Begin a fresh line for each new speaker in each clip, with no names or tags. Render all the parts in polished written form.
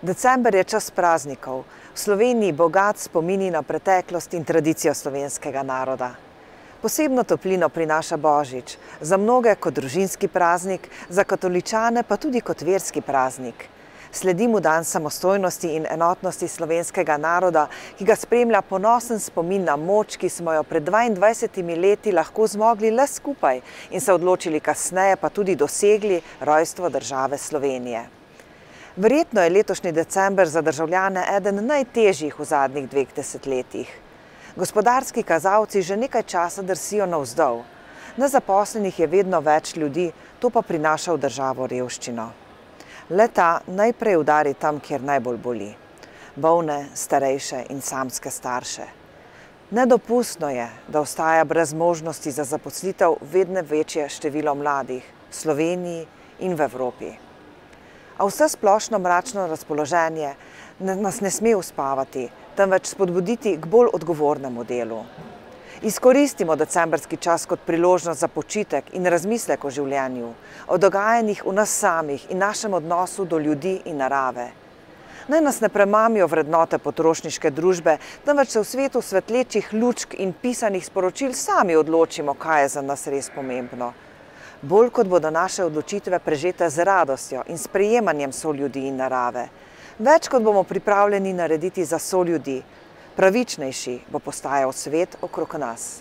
December je čas praznikov, v Sloveniji bogat spomini na preteklost in tradicijo slovenskega naroda. Posebno toplino prinaša Božič, za mnoge kot družinski praznik, za katoličane pa tudi kot verski praznik. Sledi mu dan samostojnosti in enotnosti slovenskega naroda, ki ga spremlja ponosen spomin na moč, ki smo jo pred 22 leti lahko zmogli le skupaj in se odločili kasneje pa tudi dosegli rojstvo države Slovenije. Verjetno je letošnji december za državljane eden najtežjih v zadnjih 2 desetletjih. Gospodarski kazalci že nekaj časa drsijo navzdol. Nezaposlenih je vedno več ljudi, to pa prinaša v državo revščino. Le-ta najprej udari tam, kjer najbolj boli. Bolne, starejše in samske starše. Nedopustno je, da ostaja brez možnosti za zaposlitev vedno večje število mladih v Sloveniji in v Evropi. A vse splošno mračno razpoloženje nas ne sme uspavati, temveč spodbuditi k bolj odgovornemu delu. Izkoristimo decembrski čas kot priložnost za počitek in razmislek o življenju, o dogajanjih v nas samih in našem odnosu do ljudi in narave. Naj nas ne premamijo vrednote potrošniške družbe, temveč se v svetu svetlečih lučk in pisanih sporočil sami odločimo, kaj je za nas res pomembno. Bolj kot bodo naše odločitve prežete z radostjo in sprejemanjem soljudi in narave. Več kot bomo pripravljeni narediti za soljudi, pravičnejši bo postajal svet okrog nas.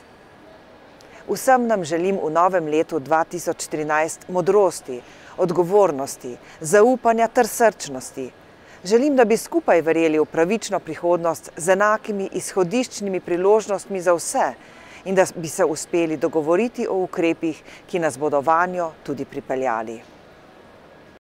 Vsem nam želim v novem letu 2013 modrosti, odgovornosti, zaupanja ter srčnosti. Želim, da bi skupaj verjeli v pravično prihodnost z enakimi izhodiščnimi priložnostmi za vse in da bi se uspeli dogovoriti o ukrepih, ki nas bodo vanjo tudi pripeljali.